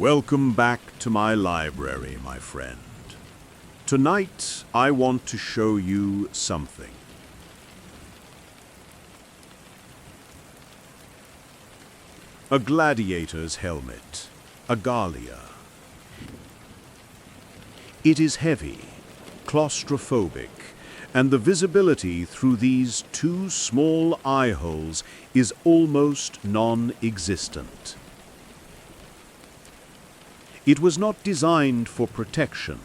Welcome back to my library, my friend. Tonight, I want to show you something. A gladiator's helmet, a Gallia. It is heavy, claustrophobic, and the visibility through these two small eye holes is almost non-existent. It was not designed for protection.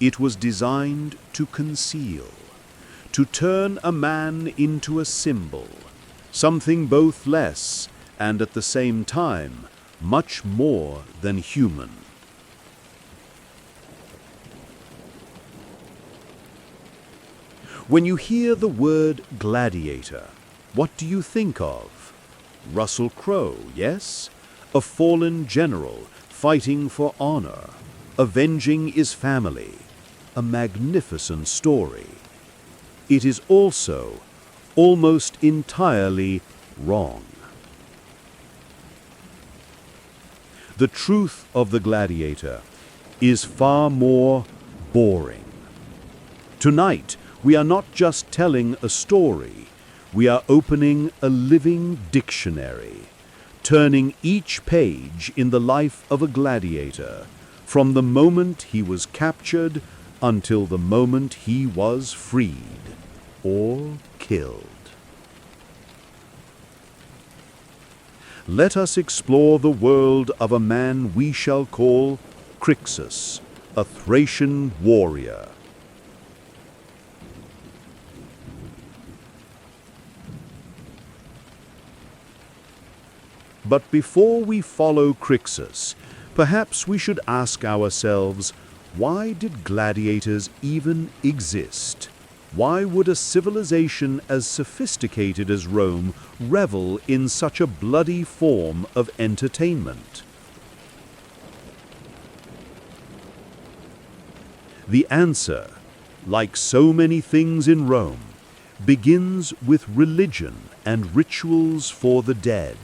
It was designed to conceal, to turn a man into a symbol, something both less and at the same time much more than human. When you hear the word gladiator, what do you think of? Russell Crowe, yes? A fallen general fighting for honor, avenging his family. A magnificent story. It is also almost entirely wrong. The truth of the gladiator is far more boring. Tonight, we are not just telling a story, we are opening a living dictionary, turning each page in the life of a gladiator, from the moment he was captured until the moment he was freed or killed. Let us explore the world of a man we shall call Crixus, a Thracian warrior. But before we follow Crixus, perhaps we should ask ourselves, why did gladiators even exist? Why would a civilization as sophisticated as Rome revel in such a bloody form of entertainment? The answer, like so many things in Rome, begins with religion and rituals for the dead.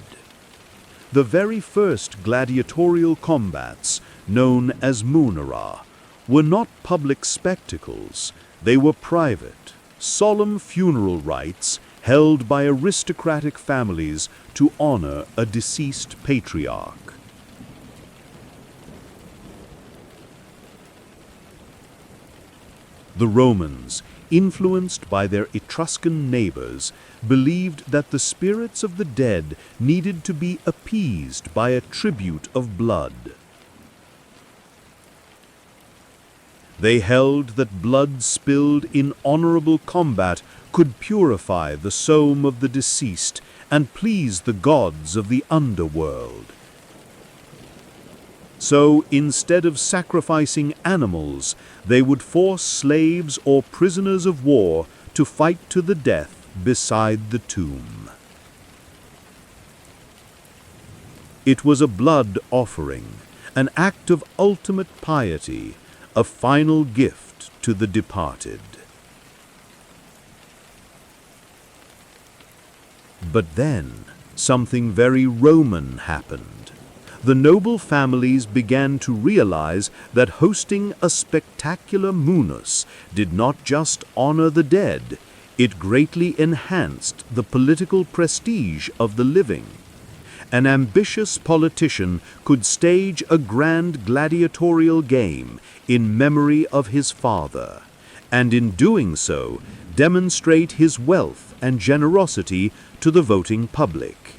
The very first gladiatorial combats, known as munera, were not public spectacles. They were private, solemn funeral rites held by aristocratic families to honor a deceased patriarch. The Romans, influenced by their Etruscan neighbors, believed that the spirits of the dead needed to be appeased by a tribute of blood. They held that blood spilled in honorable combat could purify the soul of the deceased and please the gods of the underworld. So, instead of sacrificing animals, they would force slaves or prisoners of war to fight to the death beside the tomb. It was a blood offering, an act of ultimate piety, a final gift to the departed. But then, something very Roman happened. The noble families began to realize that hosting a spectacular munus did not just honor the dead, it greatly enhanced the political prestige of the living. An ambitious politician could stage a grand gladiatorial game in memory of his father, and in doing so, demonstrate his wealth and generosity to the voting public.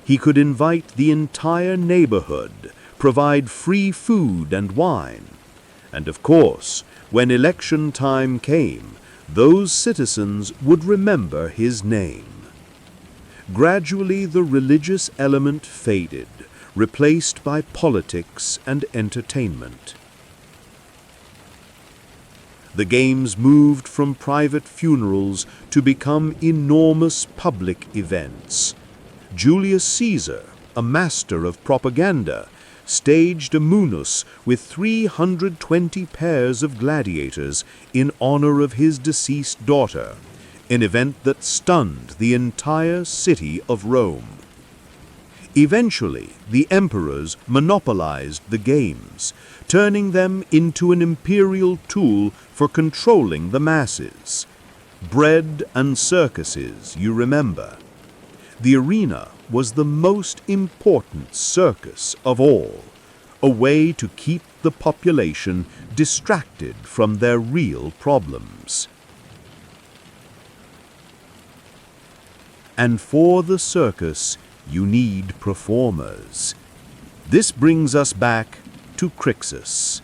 He could invite the entire neighborhood, provide free food and wine, and of course, when election time came, those citizens would remember his name. Gradually, the religious element faded, replaced by politics and entertainment. The games moved from private funerals to become enormous public events. Julius Caesar, a master of propaganda, staged a munus with 320 pairs of gladiators in honor of his deceased daughter, an event that stunned the entire city of Rome. Eventually, the emperors monopolized the games, turning them into an imperial tool for controlling the masses. Bread and circuses, you remember. The arena was the most important circus of all, a way to keep the population distracted from their real problems. And for the circus, you need performers. This brings us back to Crixus.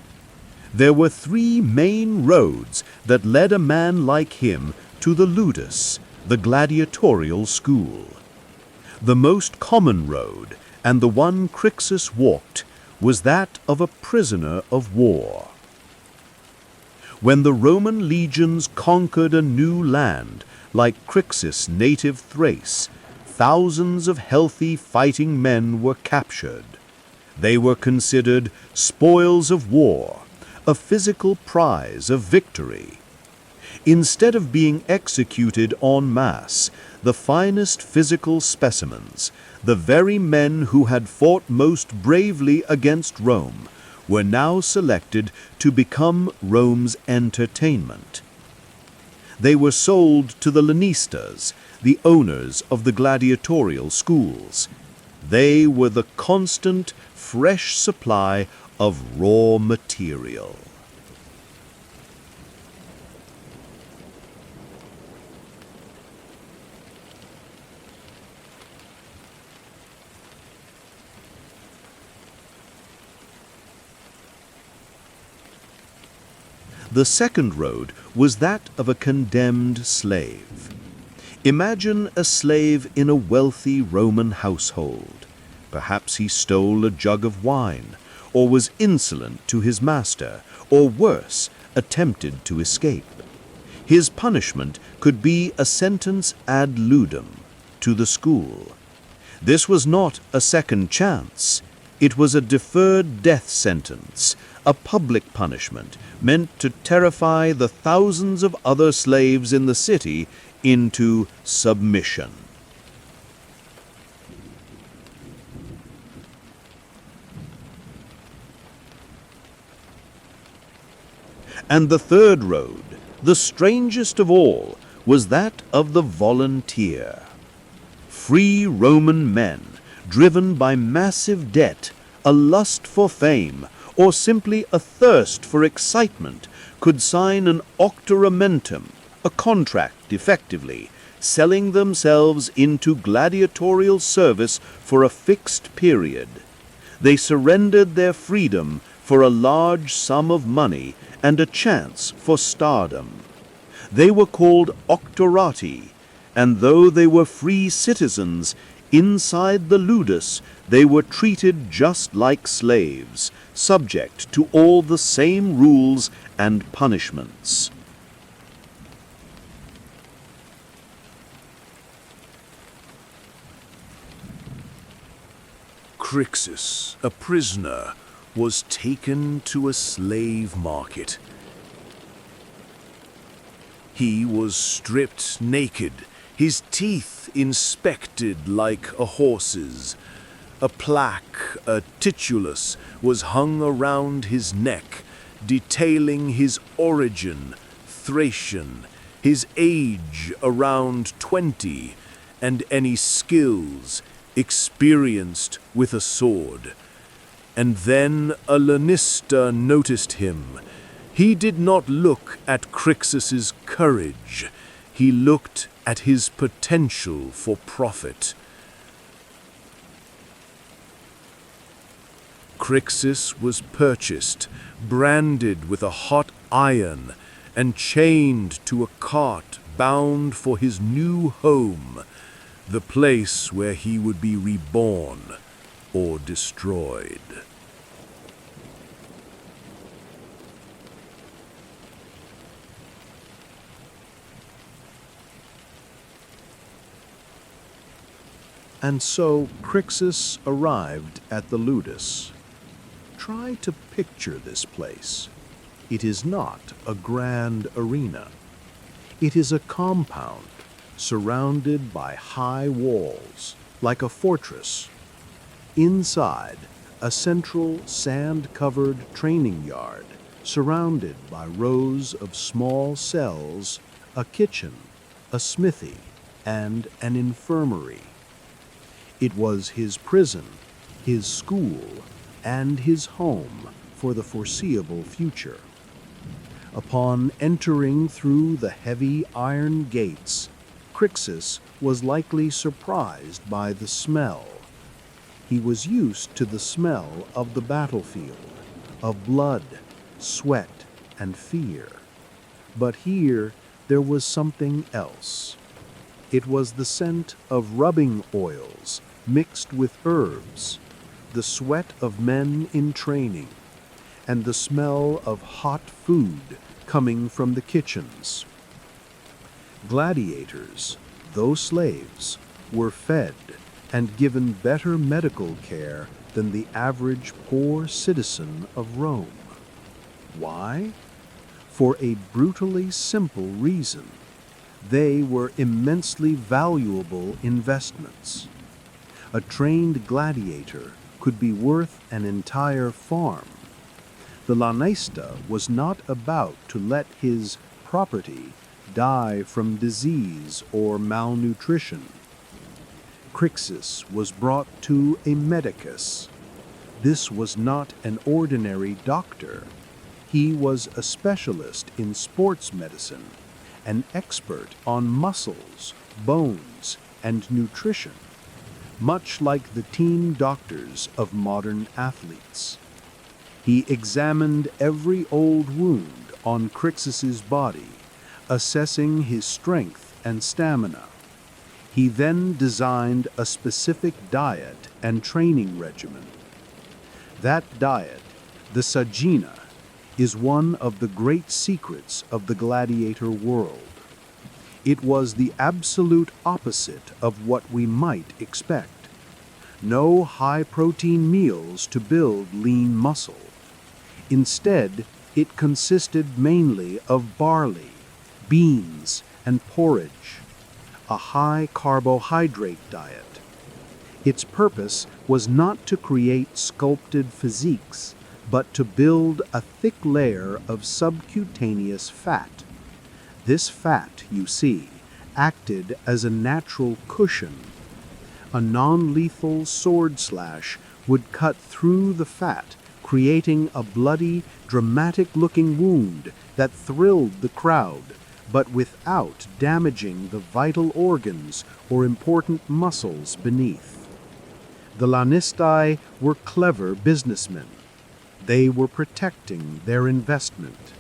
There were three main roads that led a man like him to the Ludus, the gladiatorial school. The most common road, and the one Crixus walked, was that of a prisoner of war. When the Roman legions conquered a new land, like Crixus' native Thrace, thousands of healthy fighting men were captured. They were considered spoils of war, a physical prize of victory. Instead of being executed en masse, the finest physical specimens, the very men who had fought most bravely against Rome, were now selected to become Rome's entertainment. They were sold to the Lenistas, the owners of the gladiatorial schools. They were the constant, fresh supply of raw material. The second road was that of a condemned slave. Imagine a slave in a wealthy Roman household. Perhaps he stole a jug of wine, or was insolent to his master, or worse, attempted to escape. His punishment could be a sentence ad ludum, to the school. This was not a second chance. It was a deferred death sentence, a public punishment meant to terrify the thousands of other slaves in the city into submission. And the third road, the strangest of all, was that of the volunteer. Free Roman men, driven by massive debt, a lust for fame, or simply a thirst for excitement, could sign an octoramentum, a contract effectively, selling themselves into gladiatorial service for a fixed period. They surrendered their freedom for a large sum of money and a chance for stardom. They were called octorati, and though they were free citizens, inside the Ludus they were treated just like slaves, subject to all the same rules and punishments. Crixus, a prisoner, was taken to a slave market. He was stripped naked, his teeth inspected like a horse's. A plaque, a titulus, was hung around his neck, detailing his origin, Thracian, his age around 20, and any skills experienced with a sword. And then a Lanista noticed him. He did not look at Crixus's courage. He looked at his potential for profit. Crixus was purchased, branded with a hot iron, and chained to a cart bound for his new home, the place where he would be reborn or destroyed. And so Crixus arrived at the Ludus. Try to picture this place. It is not a grand arena. It is a compound surrounded by high walls, like a fortress. Inside, a central sand-covered training yard, surrounded by rows of small cells, a kitchen, a smithy, and an infirmary. It was his prison, his school, and his home for the foreseeable future. Upon entering through the heavy iron gates, Crixus was likely surprised by the smell. He was used to the smell of the battlefield, of blood, sweat, and fear. But here there was something else. It was the scent of rubbing oils mixed with herbs, the sweat of men in training, and the smell of hot food coming from the kitchens. Gladiators, though slaves, were fed and given better medical care than the average poor citizen of Rome. Why? For a brutally simple reason. They were immensely valuable investments. A trained gladiator could be worth an entire farm. The lanista was not about to let his property die from disease or malnutrition. Crixus was brought to a medicus. This was not an ordinary doctor. He was a specialist in sports medicine, an expert on muscles, bones, and nutrition, much like the team doctors of modern athletes. He examined every old wound on Crixus's body, assessing his strength and stamina. He then designed a specific diet and training regimen. That diet, the sagina, is one of the great secrets of the gladiator world. It was the absolute opposite of what we might expect. No high-protein meals to build lean muscle. Instead, it consisted mainly of barley, beans, and porridge, a high-carbohydrate diet. Its purpose was not to create sculpted physiques, but to build a thick layer of subcutaneous fat. This fat, you see, acted as a natural cushion. A non-lethal sword slash would cut through the fat, creating a bloody, dramatic-looking wound that thrilled the crowd, but without damaging the vital organs or important muscles beneath. The lanistae were clever businessmen. They were protecting their investment.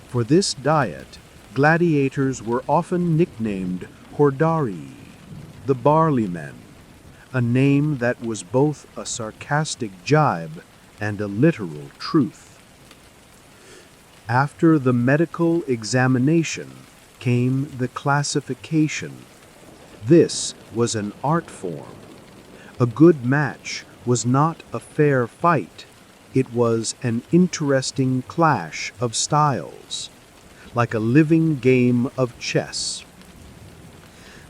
For this diet, gladiators were often nicknamed hordarii, the Barley Men, a name that was both a sarcastic jibe and a literal truth. After the medical examination came the classification. This was an art form. A good match was not a fair fight. It was an interesting clash of styles, like a living game of chess.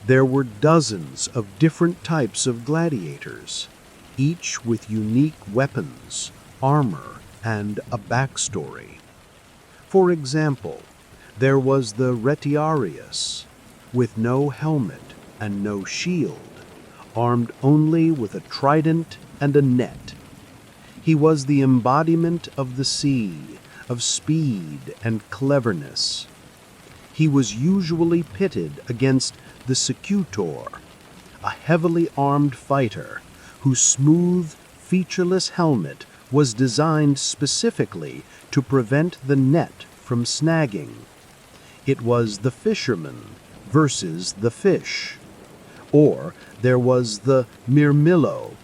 There were dozens of different types of gladiators, each with unique weapons, armor, and a backstory. For example, there was the retiarius, with no helmet and no shield, armed only with a trident and a net. He was the embodiment of the sea, of speed and cleverness. He was usually pitted against the secutor, a heavily armed fighter whose smooth, featureless helmet was designed specifically to prevent the net from snagging. It was the fisherman versus the fish. Or there was the mirmillo,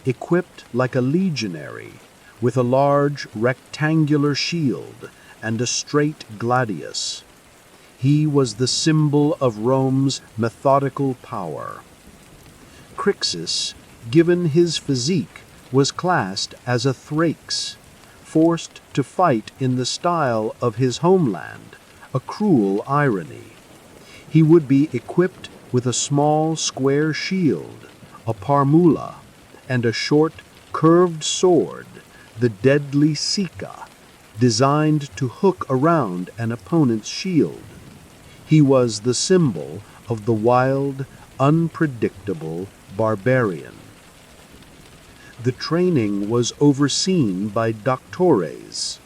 equipped like a legionary, with a large rectangular shield and a straight gladius. He was the symbol of Rome's methodical power. Crixus, given his physique, was classed as a thrax, forced to fight in the style of his homeland, a cruel irony. He would be equipped with a small square shield, a parmula, and a short, curved sword, the deadly Sika, designed to hook around an opponent's shield. He was the symbol of the wild, unpredictable barbarian. The training was overseen by doctores,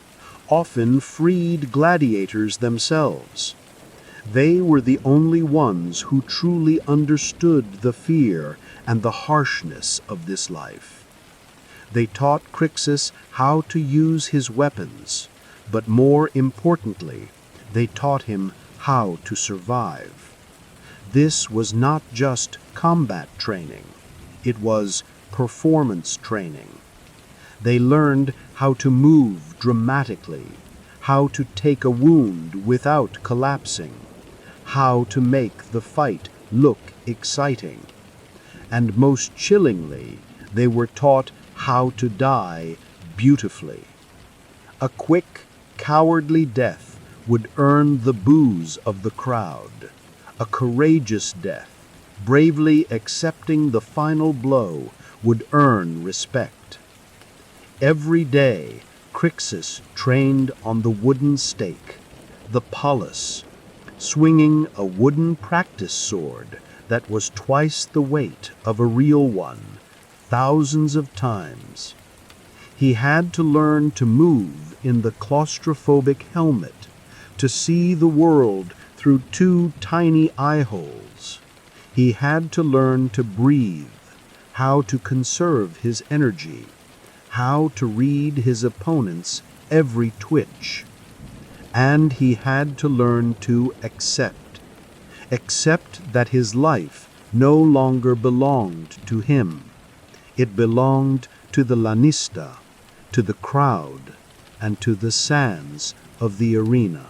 often freed gladiators themselves. They were the only ones who truly understood the fear and the harshness of this life. They taught Crixus how to use his weapons, but more importantly, they taught him how to survive. This was not just combat training, it was performance training. They learned how to move dramatically, how to take a wound without collapsing, how to make the fight look exciting. And most chillingly, they were taught how to die beautifully. A quick, cowardly death would earn the boos of the crowd. A courageous death, bravely accepting the final blow, would earn respect. Every day, Crixus trained on the wooden stake, the polis, swinging a wooden practice sword that was twice the weight of a real one, thousands of times. He had to learn to move in the claustrophobic helmet, to see the world through two tiny eye holes. He had to learn to breathe, how to conserve his energy, how to read his opponent's every twitch. And he had to learn to accept that his life no longer belonged to him. It belonged to the lanista, to the crowd, and to the sands of the arena.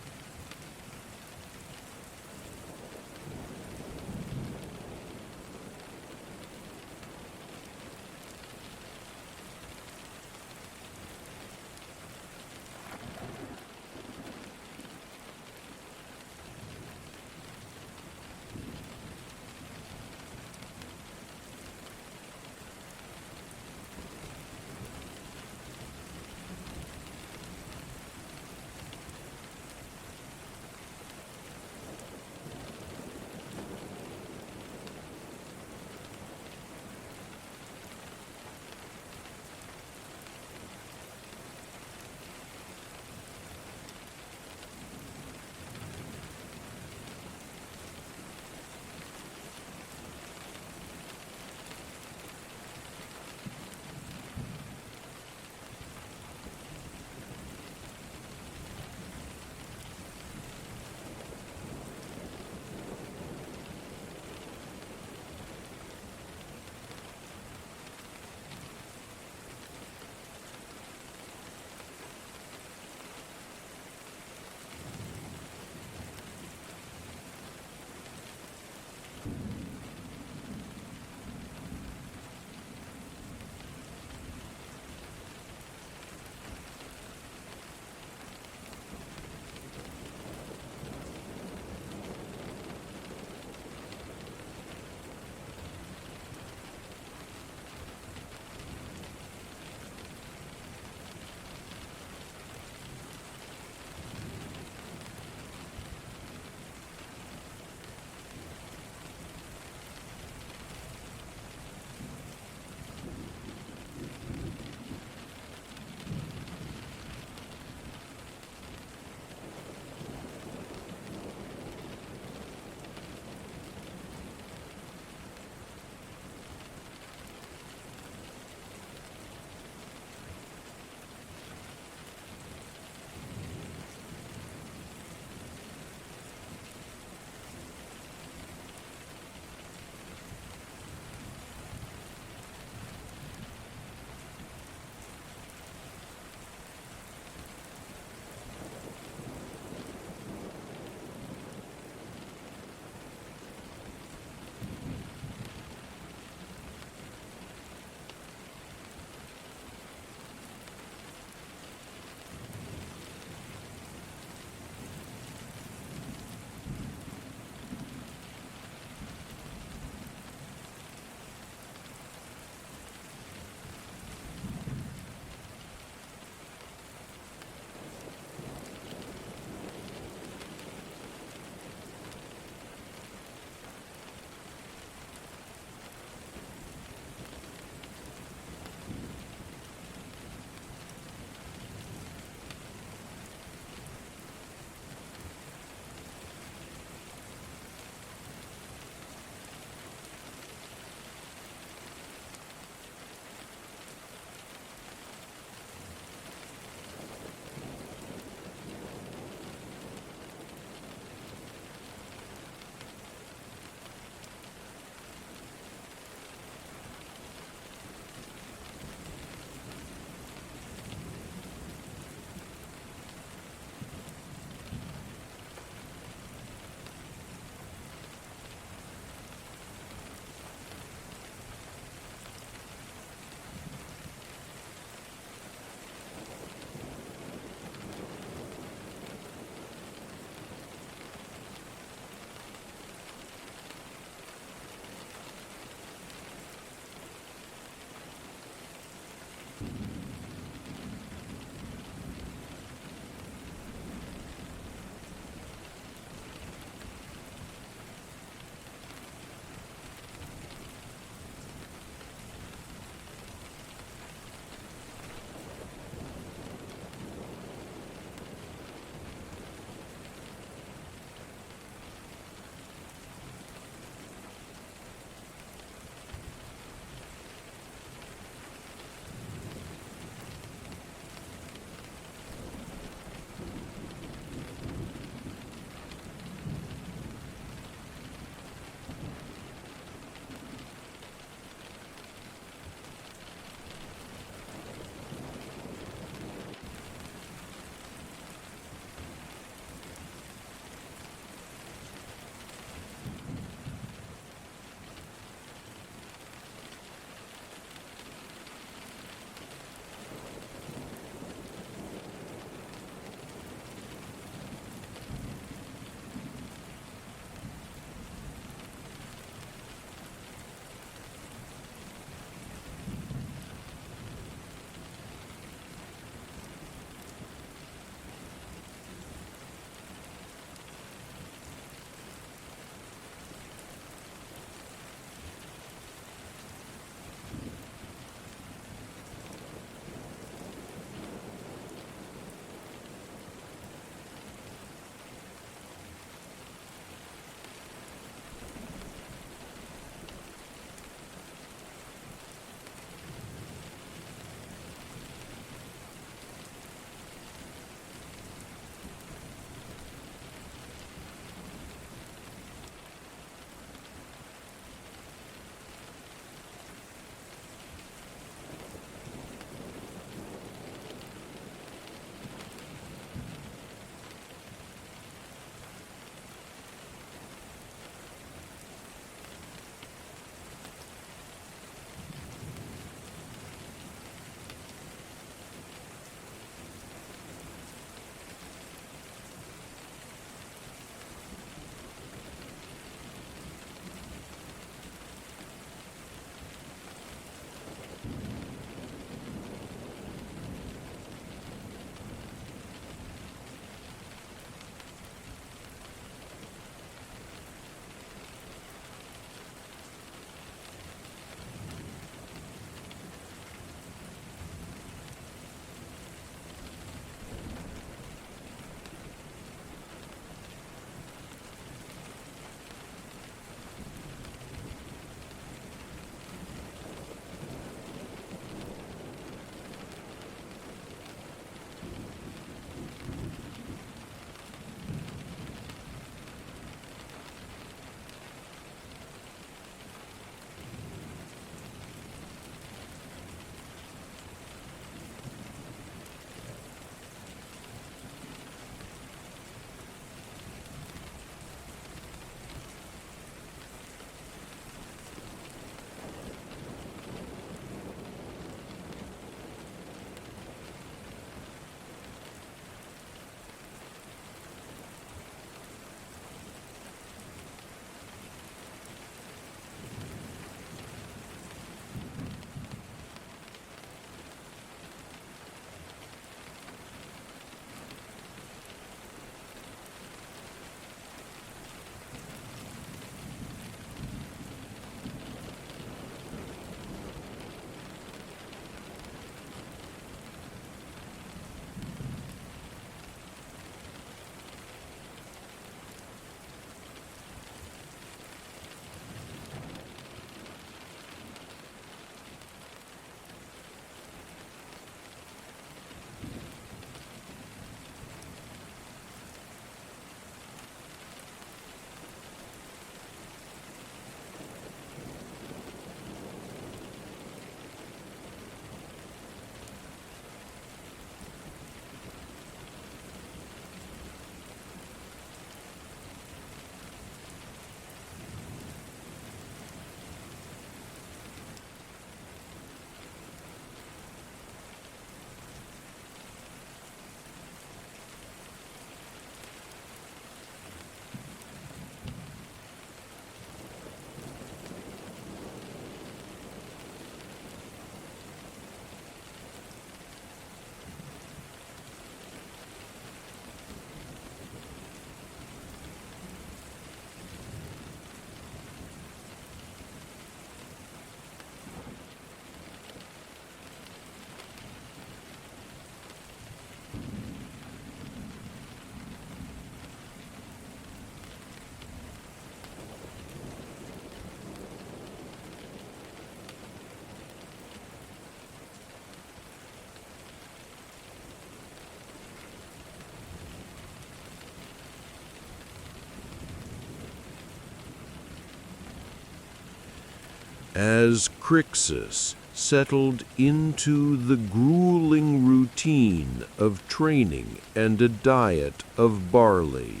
As Crixus settled into the grueling routine of training and a diet of barley,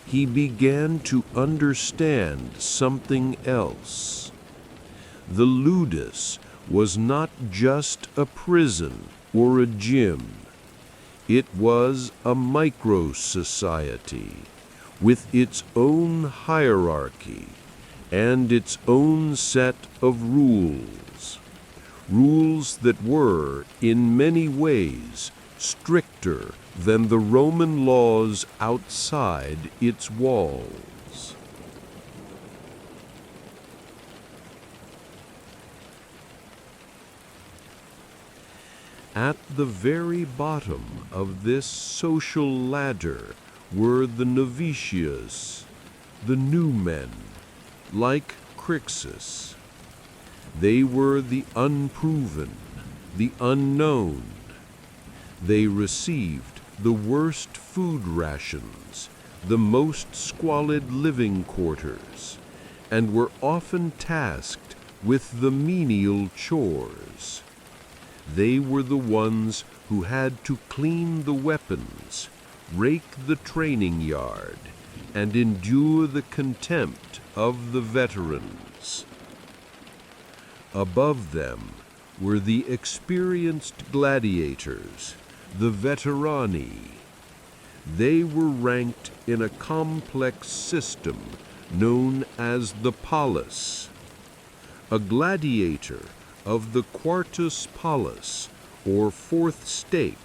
he began to understand something else. The Ludus was not just a prison or a gym. It was a micro-society with its own hierarchy and its own set of rules. Rules that were, in many ways, stricter than the Roman laws outside its walls. At the very bottom of this social ladder were the novitiates, the new men, like Crixus. They were the unproven, the unknown. They received the worst food rations, the most squalid living quarters, and were often tasked with the menial chores. They were the ones who had to clean the weapons, rake the training yard, and endure the contempt of the veterans. Above them were the experienced gladiators, the veterani. They were ranked in a complex system known as the polis. A gladiator of the quartus polis, or fourth stake,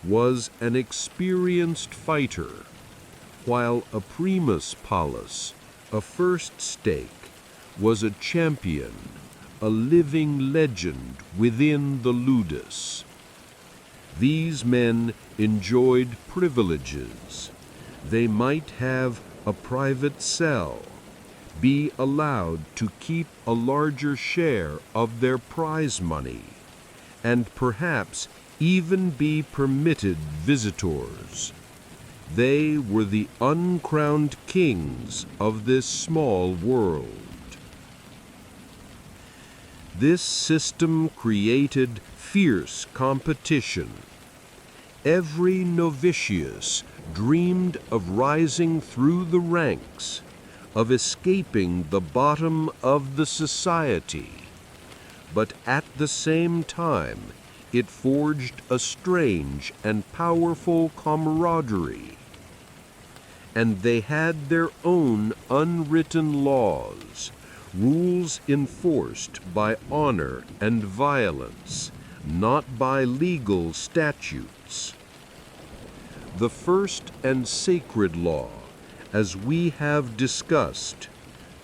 was an experienced fighter, while a primus polis, a first stake, was a champion, a living legend within the Ludus. These men enjoyed privileges. They might have a private cell, be allowed to keep a larger share of their prize money, and perhaps even be permitted visitors. They were the uncrowned kings of this small world. This system created fierce competition. Every novitius dreamed of rising through the ranks, of escaping the bottom of the society. But at the same time, it forged a strange and powerful camaraderie. And they had their own unwritten laws, rules enforced by honor and violence, not by legal statutes. The first and sacred law, as we have discussed,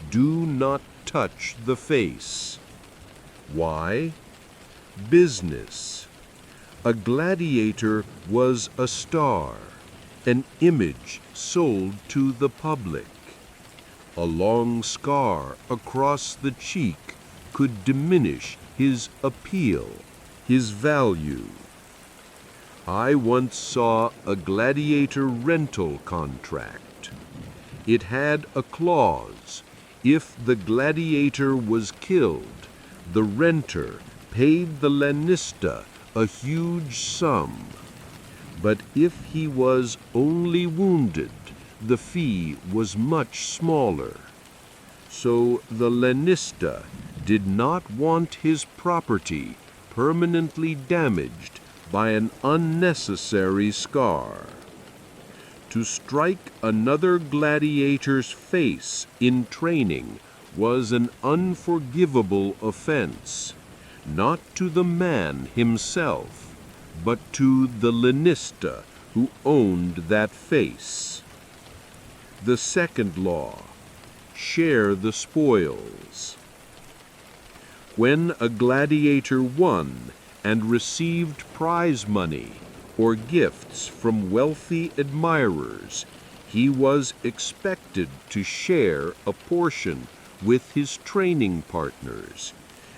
do not touch the face. Why? Business. A gladiator was a star, an image sold to the public. A long scar across the cheek could diminish his appeal, his value. I once saw a gladiator rental contract. It had a clause: if the gladiator was killed, the renter paid the lanista a huge sum. But if he was only wounded, the fee was much smaller. So the lanista did not want his property permanently damaged by an unnecessary scar. To strike another gladiator's face in training was an unforgivable offense, not to the man himself, but to the lanista who owned that face. The second law: share the spoils. When a gladiator won and received prize money or gifts from wealthy admirers, he was expected to share a portion with his training partners,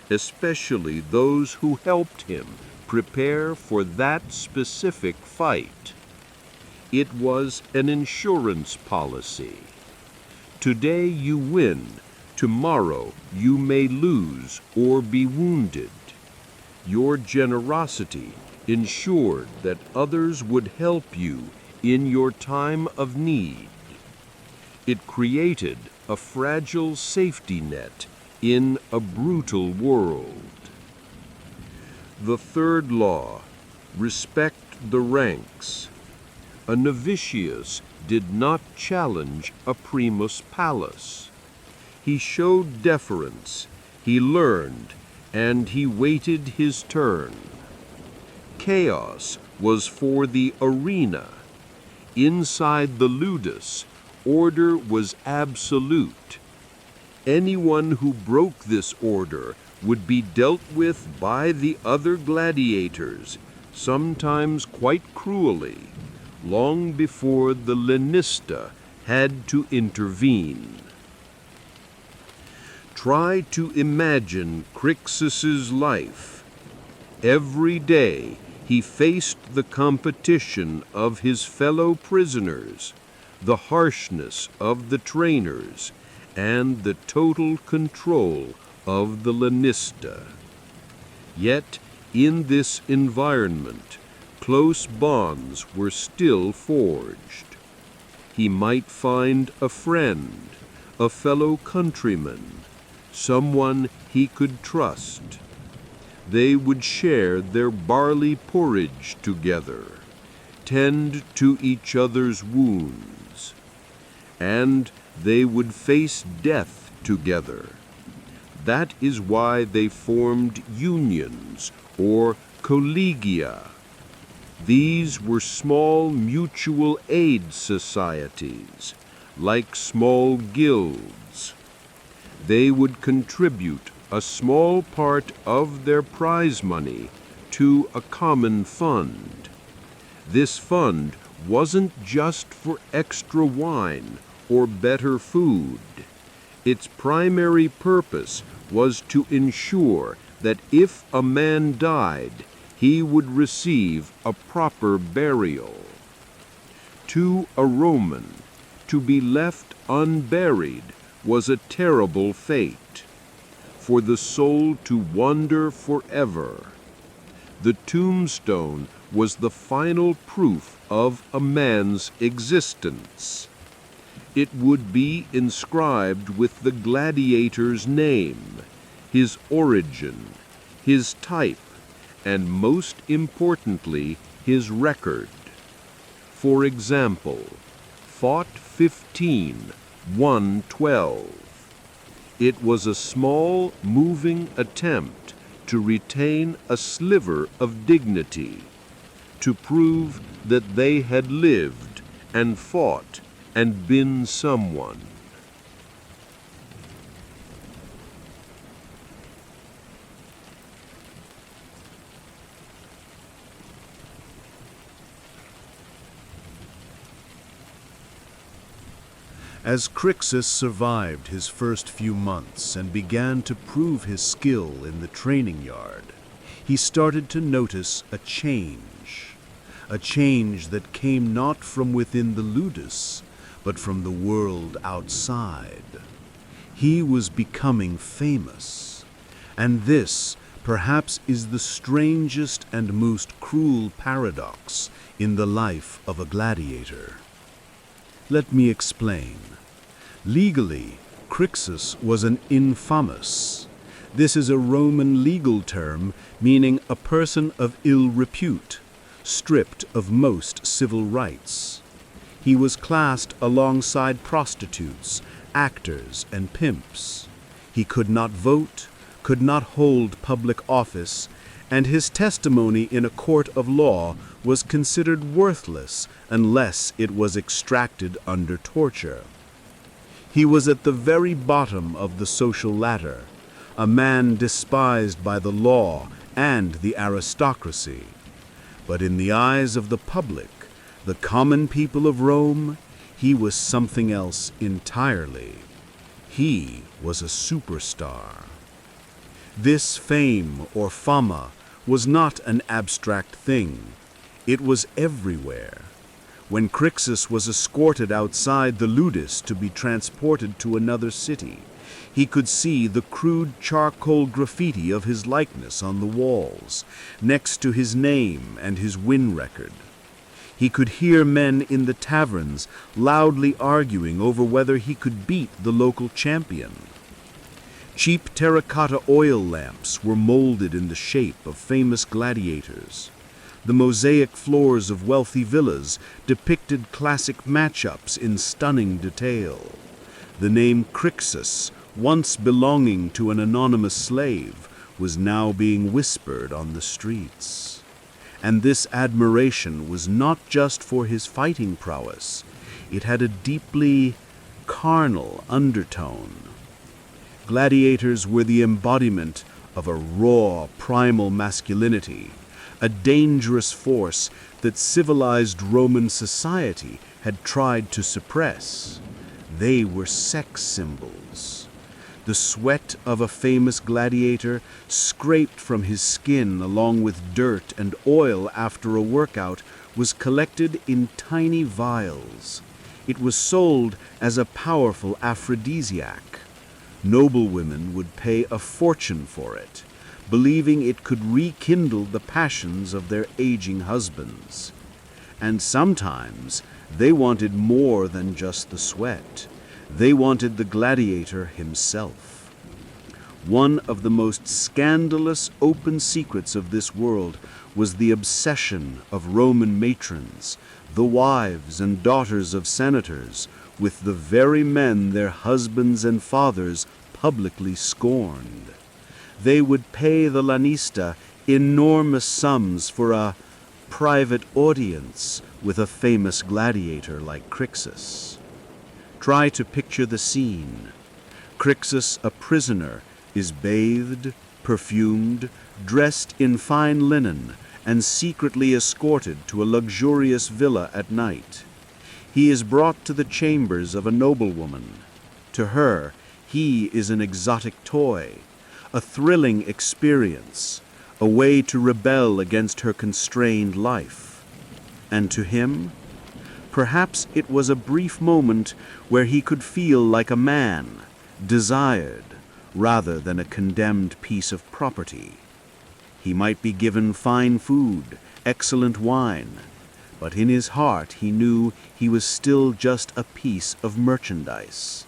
especially those who helped him prepare for that specific fight. It was an insurance policy. Today you win, Tomorrow you may lose or be wounded. Your generosity ensured that others would help you in your time of need. It created a fragile safety net in a brutal world. The third law, respect the ranks. A novitius did not challenge a primus pallus. He showed deference, he learned, and he waited his turn. Chaos was for the arena. Inside the Ludus, order was absolute. Anyone who broke this order would be dealt with by the other gladiators, sometimes quite cruelly, long before the lanista had to intervene. Try to imagine Crixus's life. Every day he faced the competition of his fellow prisoners, the harshness of the trainers, and the total control of the lanista. Yet, in this environment, close bonds were still forged. He might find a friend, a fellow countryman, someone he could trust. They would share their barley porridge together, tend to each other's wounds, and they would face death together. That is why they formed unions or collegia. These were small mutual aid societies, like small guilds. They would contribute a small part of their prize money to a common fund. This fund wasn't just for extra wine or better food. Its primary purpose was to ensure that if a man died, he would receive a proper burial. To a Roman, to be left unburied was a terrible fate, for the soul to wander forever. The tombstone was the final proof of a man's existence. It would be inscribed with the gladiator's name, his origin, his type, and most importantly, his record. For example, fought 15, won 12. It was a small, moving attempt to retain a sliver of dignity, to prove that they had lived and fought and been someone. As Crixus survived his first few months and began to prove his skill in the training yard, he started to notice a change that came not from within the Ludus, but from the world outside. He was becoming famous, and this perhaps is the strangest and most cruel paradox in the life of a gladiator. Let me explain. Legally, Crixus was an infamus. This is a Roman legal term meaning a person of ill repute, stripped of most civil rights. He was classed alongside prostitutes, actors, and pimps. He could not vote, could not hold public office, and his testimony in a court of law was considered worthless unless it was extracted under torture. He was at the very bottom of the social ladder, a man despised by the law and the aristocracy. But in the eyes of the public, the common people of Rome, he was something else entirely. He was a superstar. This fame or fama was not an abstract thing. It was everywhere. When Crixus was escorted outside the Ludus to be transported to another city, He could see the crude charcoal graffiti of his likeness on the walls, next to his name and his win record. He could hear men in the taverns loudly arguing over whether he could beat the local champion. Cheap terracotta oil lamps were molded in the shape of famous gladiators. The mosaic floors of wealthy villas depicted classic matchups in stunning detail. The name Crixus, once belonging to an anonymous slave, was now being whispered on the streets. And this admiration was not just for his fighting prowess. It had a deeply carnal undertone. Gladiators were the embodiment of a raw, primal masculinity, a dangerous force that civilized Roman society had tried to suppress. They were sex symbols. The sweat of a famous gladiator, scraped from his skin along with dirt and oil after a workout, was collected in tiny vials. It was sold as a powerful aphrodisiac. Noblewomen would pay a fortune for it, believing it could rekindle the passions of their aging husbands. And sometimes they wanted more than just the sweat. They wanted the gladiator himself. One of the most scandalous open secrets of this world was the obsession of Roman matrons, the wives and daughters of senators, with the very men their husbands and fathers publicly scorned. They would pay the lanista enormous sums for a private audience with a famous gladiator like Crixus. Try to picture the scene. Crixus, a prisoner, is bathed, perfumed, dressed in fine linen, and secretly escorted to a luxurious villa at night. He is brought to the chambers of a noblewoman. To her, he is an exotic toy, a thrilling experience, a way to rebel against her constrained life. And to him, perhaps it was a brief moment where he could feel like a man, desired, rather than a condemned piece of property. He might be given fine food, excellent wine, but in his heart he knew he was still just a piece of merchandise.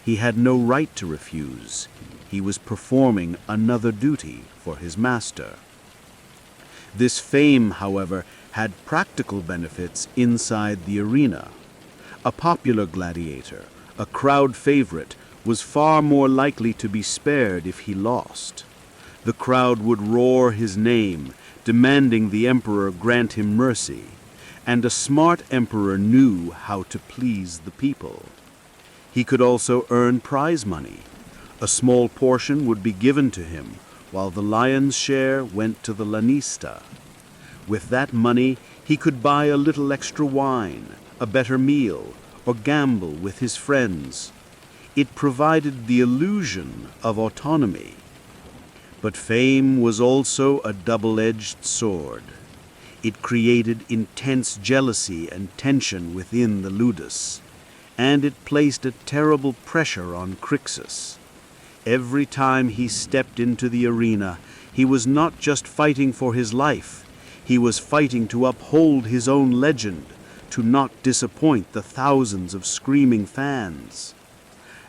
He had no right to refuse. He was performing another duty for his master. This fame, however, had practical benefits inside the arena. A popular gladiator, a crowd favorite, was far more likely to be spared if he lost. The crowd would roar his name, demanding the emperor grant him mercy, and a smart emperor knew how to please the people. He could also earn prize money. A small portion would be given to him, while the lion's share went to the lanista. With that money, he could buy a little extra wine, a better meal, or gamble with his friends. It provided the illusion of autonomy. But fame was also a double-edged sword. It created intense jealousy and tension within the Ludus, and it placed a terrible pressure on Crixus. Every time he stepped into the arena, he was not just fighting for his life. He was fighting to uphold his own legend, to not disappoint the thousands of screaming fans.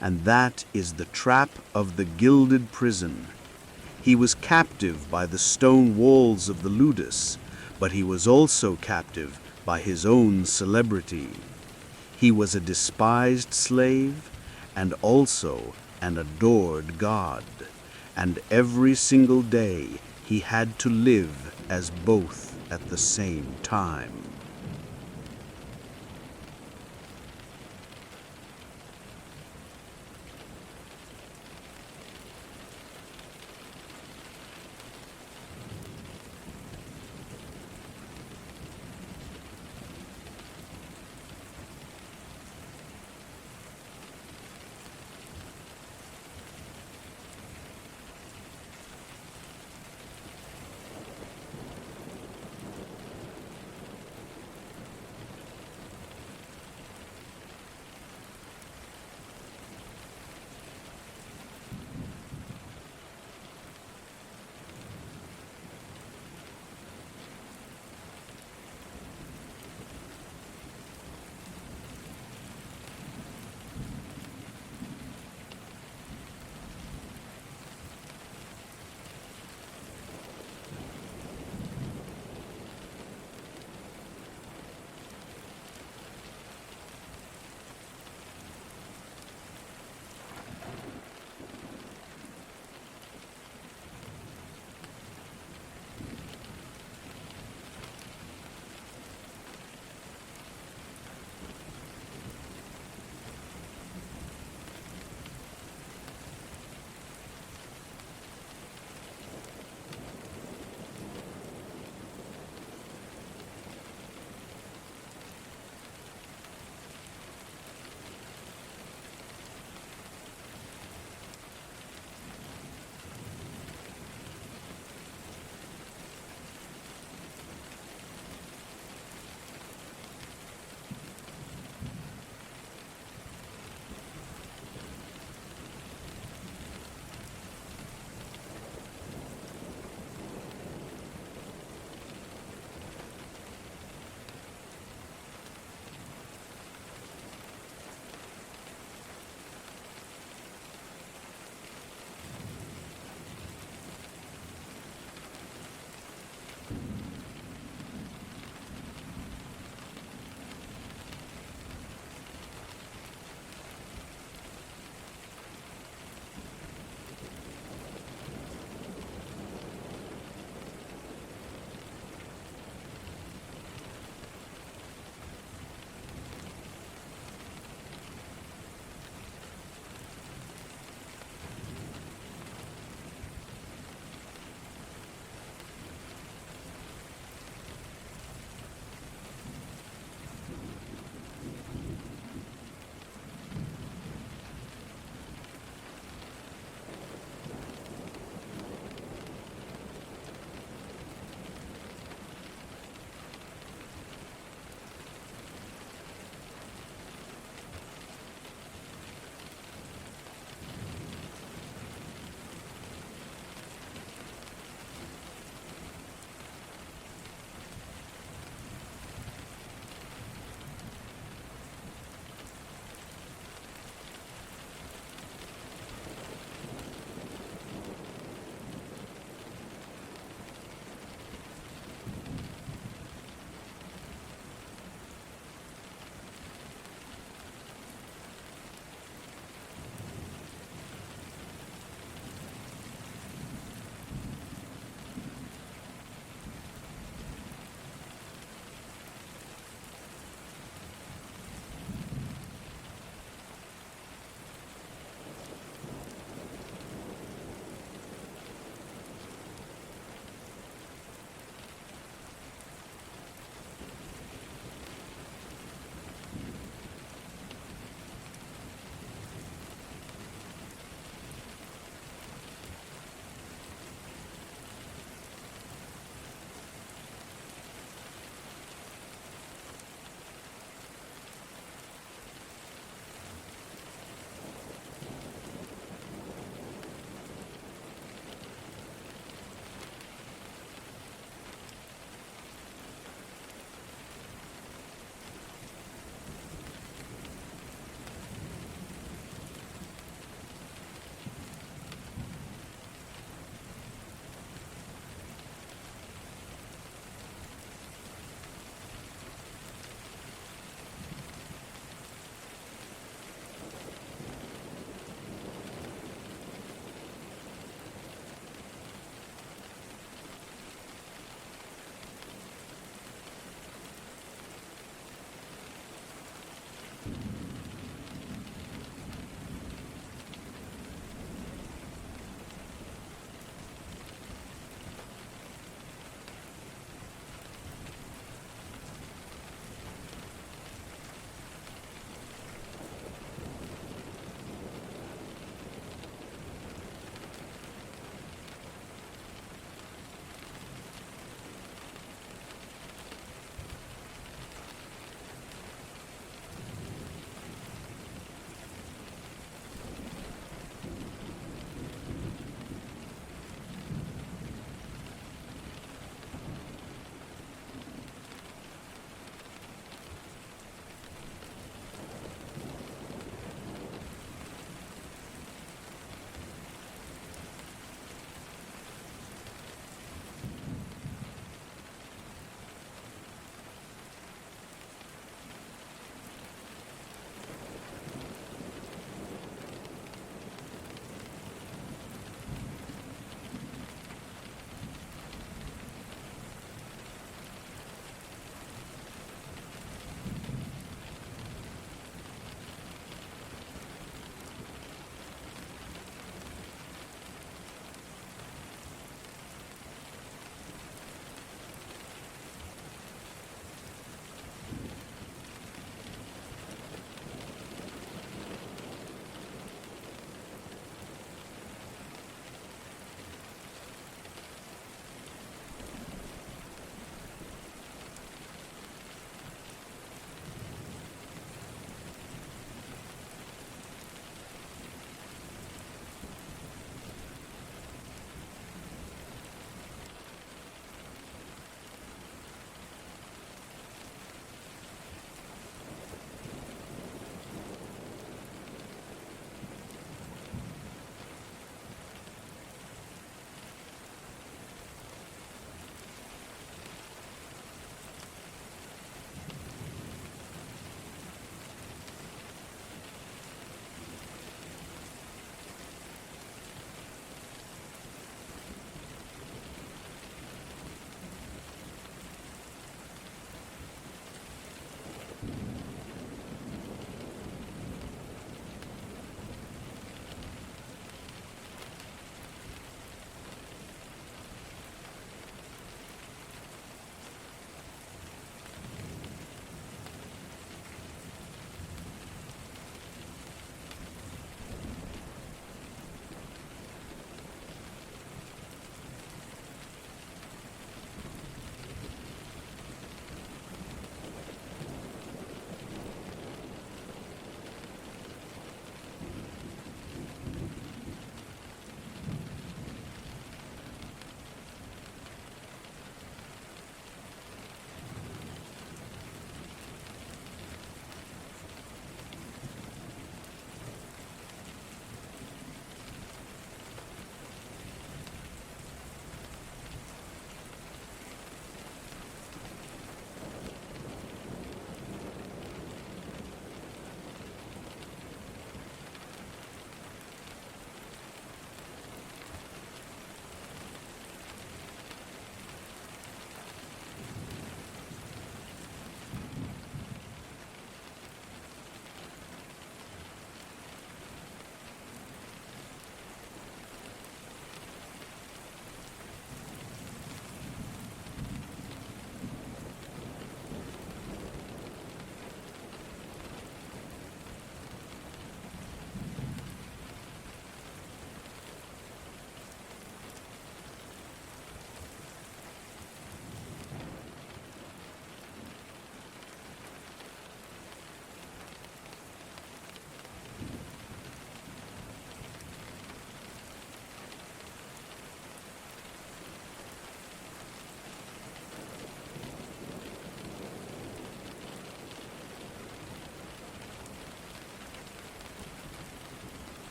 And that is the trap of the gilded prison. He was captive by the stone walls of the Ludus, but he was also captive by his own celebrity. He was a despised slave and also an adored god, and every single day he had to live as both at the same time.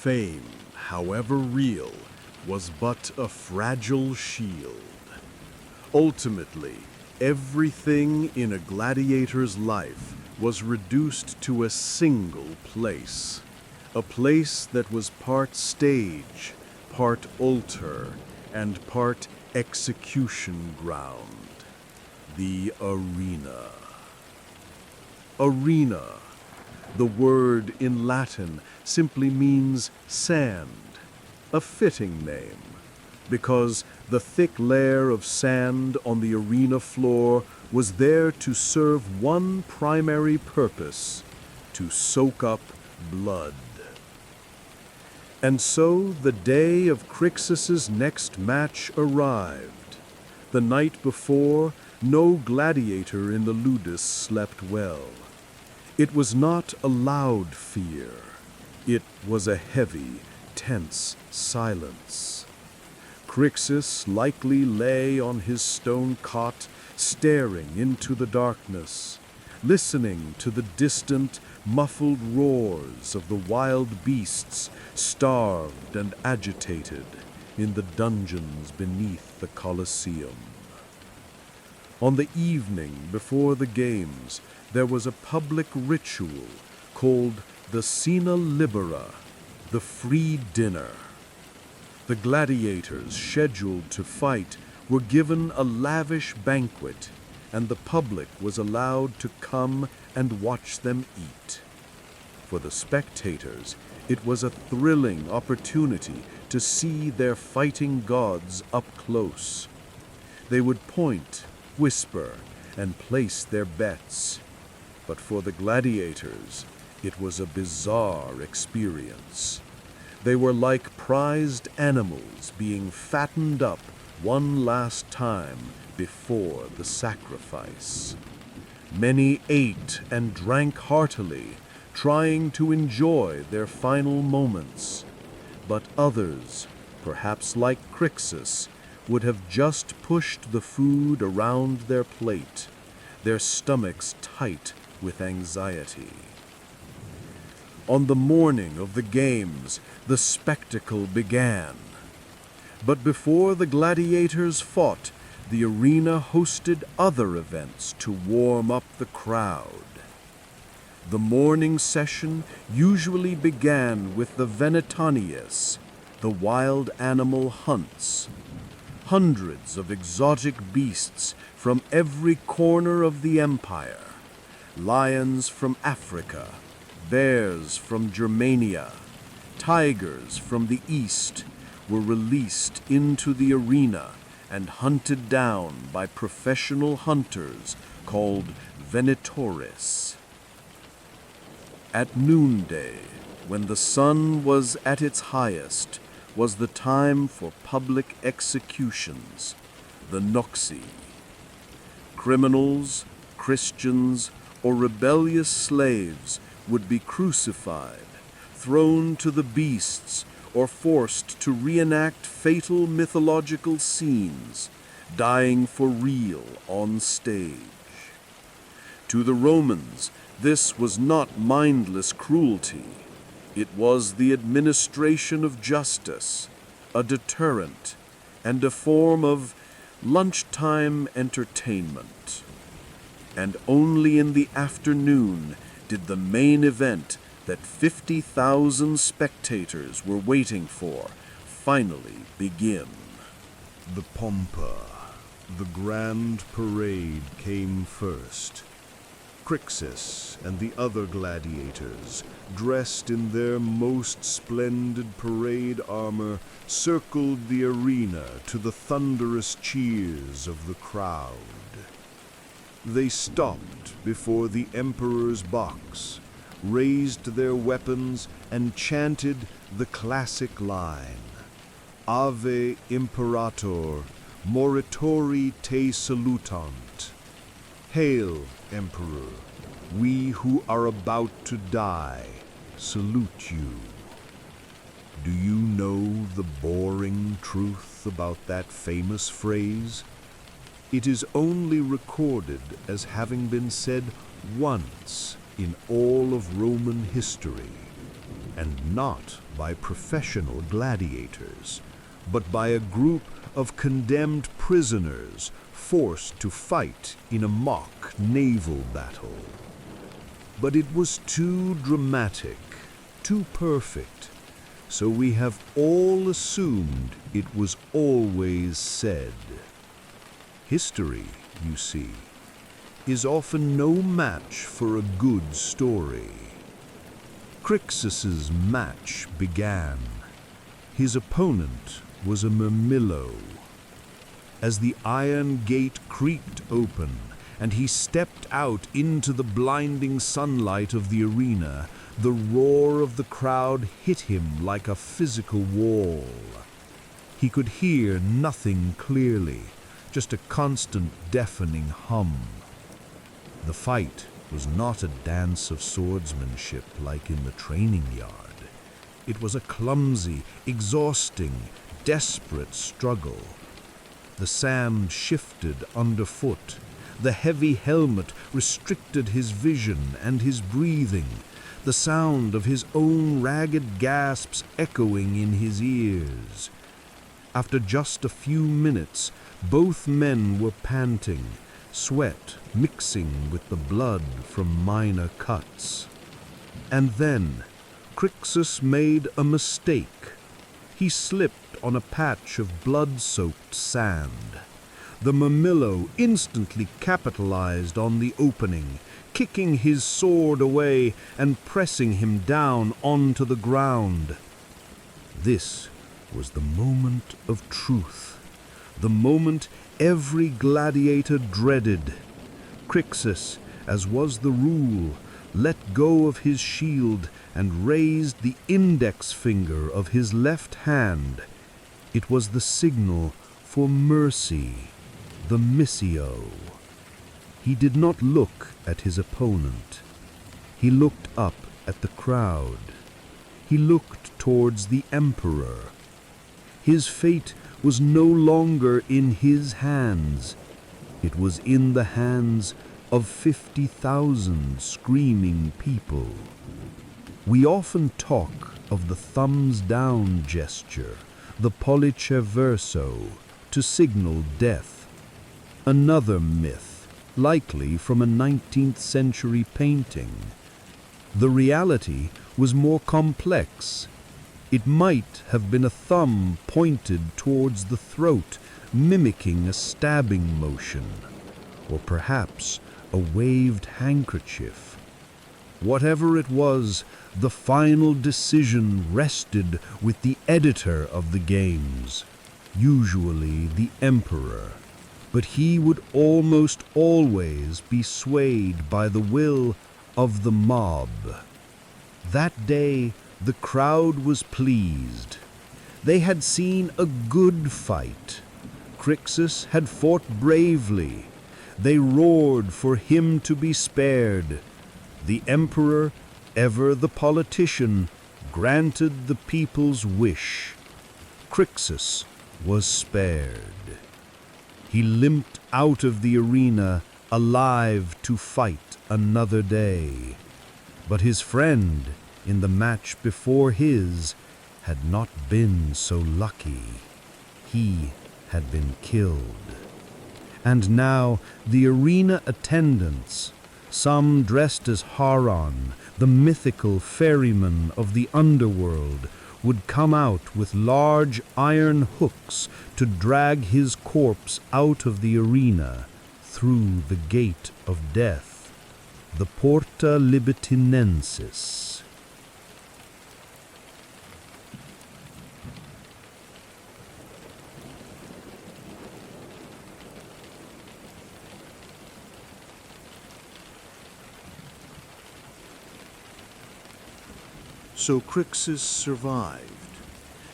Fame, however real, was but a fragile shield. Ultimately, everything in a gladiator's life was reduced to a single place. A place that was part stage, part altar, and part execution ground. The arena. Arena. The word in Latin simply means sand, a fitting name, because the thick layer of sand on the arena floor was there to serve one primary purpose: to soak up blood. And so the day of Crixus's next match arrived. The night before, no gladiator in the Ludus slept well. It was not a loud fear. It was a heavy, tense silence. Crixus likely lay on his stone cot, staring into the darkness, listening to the distant, muffled roars of the wild beasts, starved and agitated in the dungeons beneath the Colosseum. On the evening before the games, there was a public ritual called the Cena Libera, the free dinner. The gladiators scheduled to fight were given a lavish banquet, and the public was allowed to come and watch them eat. For the spectators, it was a thrilling opportunity to see their fighting gods up close. They would point, whisper, and place their bets. But for the gladiators, it was a bizarre experience. They were like prized animals being fattened up one last time before the sacrifice. Many ate and drank heartily, trying to enjoy their final moments. But others, perhaps like Crixus, would have just pushed the food around their plate, their stomachs tight with anxiety. On the morning of the games, the spectacle began. But before the gladiators fought, the arena hosted other events to warm up the crowd. The morning session usually began with the Venetanius, the wild animal hunts. Hundreds of exotic beasts from every corner of the empire. Lions from Africa, bears from Germania, tigers from the east were released into the arena and hunted down by professional hunters called venatores. At noonday, when the sun was at its highest, was the time for public executions, the noxi. Criminals, Christians, or rebellious slaves would be crucified, thrown to the beasts, or forced to reenact fatal mythological scenes, dying for real on stage. To the Romans, this was not mindless cruelty. It was the administration of justice, a deterrent, and a form of lunchtime entertainment. And only in the afternoon did the main event that 50,000 spectators were waiting for finally begin. The pompa, the grand parade came first. Crixus and the other gladiators, dressed in their most splendid parade armor, circled the arena to the thunderous cheers of the crowd. They stopped before the emperor's box, raised their weapons, and chanted the classic line, Ave Imperator, moritori te salutant. Hail, Emperor, we who are about to die salute you. Do you know the boring truth about that famous phrase? It is only recorded as having been said once in all of Roman history. and not by professional gladiators, but by a group of condemned prisoners forced to fight in a mock naval battle. But it was too dramatic, too perfect, so we have all assumed it was always said. History, you see, is often no match for a good story. Crixus's match began. His opponent was a Mirmillo. As the iron gate creaked open and he stepped out into the blinding sunlight of the arena, the roar of the crowd hit him like a physical wall. He could hear nothing clearly, just a constant deafening hum. The fight was not a dance of swordsmanship like in the training yard. It was a clumsy, exhausting, desperate struggle. The sand shifted underfoot. The heavy helmet restricted his vision and his breathing, the sound of his own ragged gasps echoing in his ears. After just a few minutes, both men were panting, sweat mixing with the blood from minor cuts. And then Crixus made a mistake. He slipped on a patch of blood-soaked sand. The Mirmillo instantly capitalized on the opening, kicking his sword away and pressing him down onto the ground. This was the moment of truth, the moment every gladiator dreaded. Crixus, as was the rule, let go of his shield and raised the index finger of his left hand. It was the signal for mercy, the missio. He did not look at his opponent. He looked up at the crowd. He looked towards the emperor. His fate was no longer in his hands. It was in the hands of 50,000 screaming people. We often talk of the thumbs-down gesture, the pollice verso, to signal death. Another myth, likely from a 19th century painting. The reality was more complex. It might have been a thumb pointed towards the throat, mimicking a stabbing motion, or perhaps a waved handkerchief. Whatever it was, the final decision rested with the editor of the games, usually the emperor, but he would almost always be swayed by the will of the mob. That day, the crowd was pleased. They had seen a good fight. Crixus had fought bravely. They roared for him to be spared. The emperor, ever the politician, granted the people's wish. Crixus was spared. He limped out of the arena, alive to fight another day. But his friend, in the match before his, had not been so lucky. He had been killed. And now the arena attendants, some dressed as Haran, the mythical ferryman of the underworld, would come out with large iron hooks to drag his corpse out of the arena through the gate of death, the Porta Libitinensis. So Crixus survived.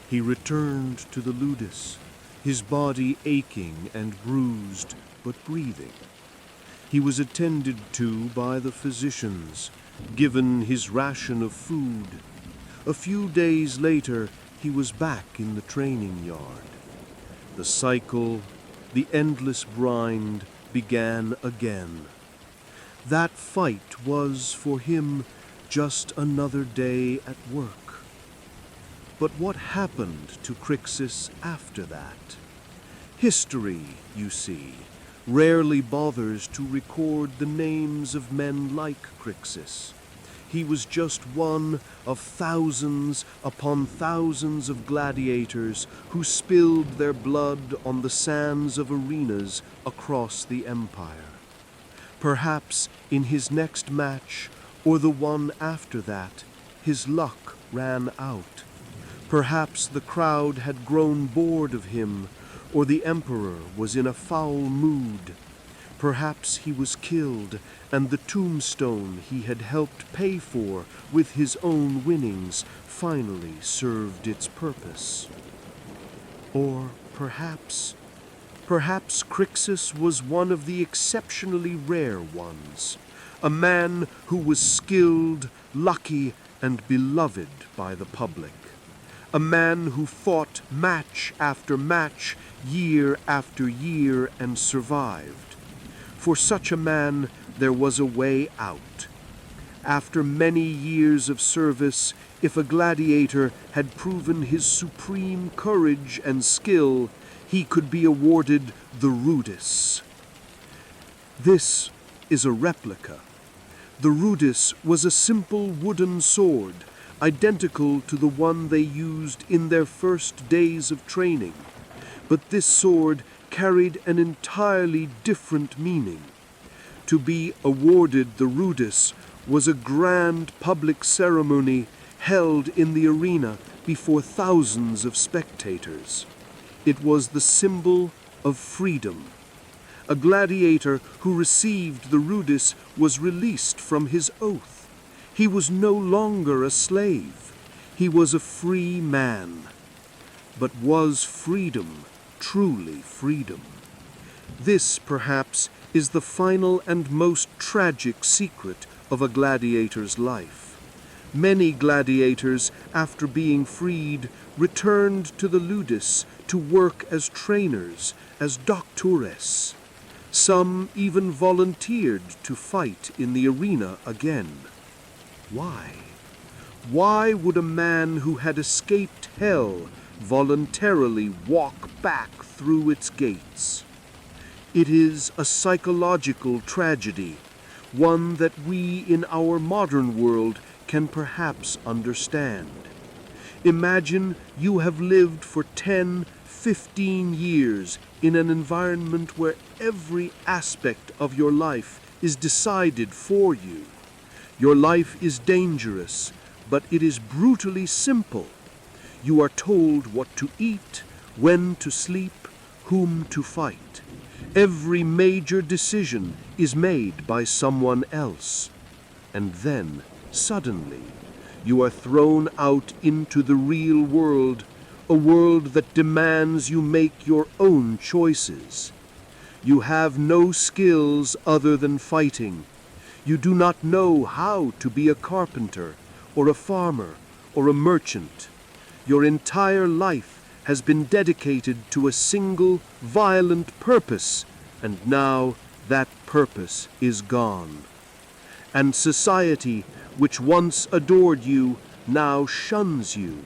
He returned to the Ludus, his body aching and bruised, but breathing. He was attended to by the physicians, given his ration of food. A few days later, he was back in the training yard. The cycle, the endless grind, began again. That fight was, for him, just another day at work. But what happened to Crixus after that? History, you see, rarely bothers to record the names of men like Crixus. He was just one of thousands upon thousands of gladiators who spilled their blood on the sands of arenas across the empire. Perhaps in his next match, or the one after that, his luck ran out. Perhaps the crowd had grown bored of him, or the emperor was in a foul mood. Perhaps he was killed, and the tombstone he had helped pay for with his own winnings finally served its purpose. Or perhaps Crixus was one of the exceptionally rare ones, a man who was skilled, lucky, and beloved by the public. A man who fought match after match, year after year, and survived. For such a man, there was a way out. After many years of service, if a gladiator had proven his supreme courage and skill, he could be awarded the Ludus. This is a replica. The Ludus was a simple wooden sword, identical to the one they used in their first days of training. But this sword carried an entirely different meaning. To be awarded the Ludus was a grand public ceremony held in the arena before thousands of spectators. It was the symbol of freedom. A gladiator who received the Ludus was released from his oath. He was no longer a slave. He was a free man. But was freedom truly freedom? This, perhaps, is the final and most tragic secret of a gladiator's life. Many gladiators, after being freed, returned to the Ludus to work as trainers, as doctores. Some even volunteered to fight in the arena again. Why? Why would a man who had escaped hell voluntarily walk back through its gates? It is a psychological tragedy, one that we in our modern world can perhaps understand. Imagine you have lived for 10, 15 years in an environment where every aspect of your life is decided for you. Your life is dangerous, but it is brutally simple. You are told what to eat, when to sleep, whom to fight. Every major decision is made by someone else. And then, suddenly, you are thrown out into the real world, a world that demands you make your own choices. You have no skills other than fighting. You do not know how to be a carpenter, or a farmer, or a merchant. Your entire life has been dedicated to a single, violent purpose, and now that purpose is gone. And society, which once adored you, now shuns you.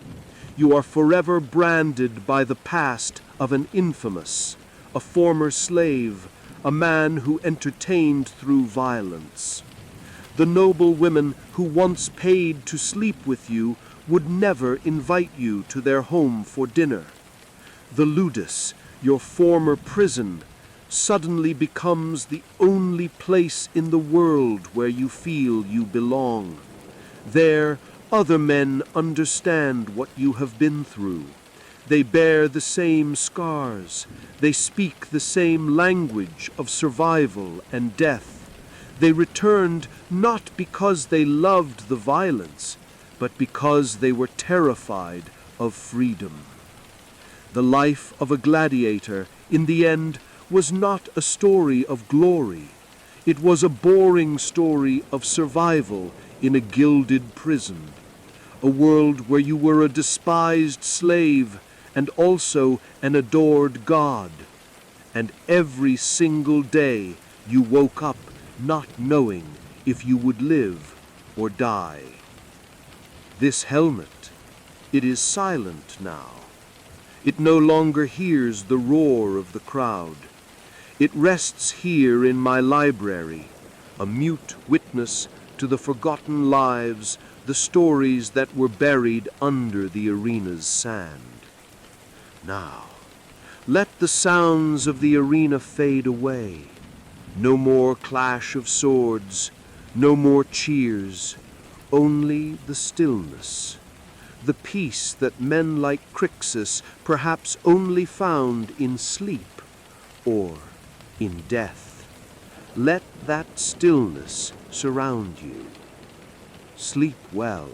You are forever branded by the past of an infamous, a former slave, a man who entertained through violence. The noble women who once paid to sleep with you would never invite you to their home for dinner. The Ludus, your former prison, suddenly becomes the only place in the world where you feel you belong. There, other men understand what you have been through. They bear the same scars. They speak the same language of survival and death. They returned not because they loved the violence, but because they were terrified of freedom. The life of a gladiator, in the end, was not a story of glory. It was a boring story of survival in a gilded prison, a world where you were a despised slave and also an adored god. And every single day you woke up not knowing if you would live or die. This helmet, It is silent now. It no longer hears the roar of the crowd. It rests here in my library, a mute witness to the forgotten lives, the stories that were buried under the arena's sand. Now, let the sounds of the arena fade away. No more clash of swords, no more cheers, only the stillness, the peace that men like Crixus perhaps only found in sleep or in death. Let that stillness surround you. Sleep well.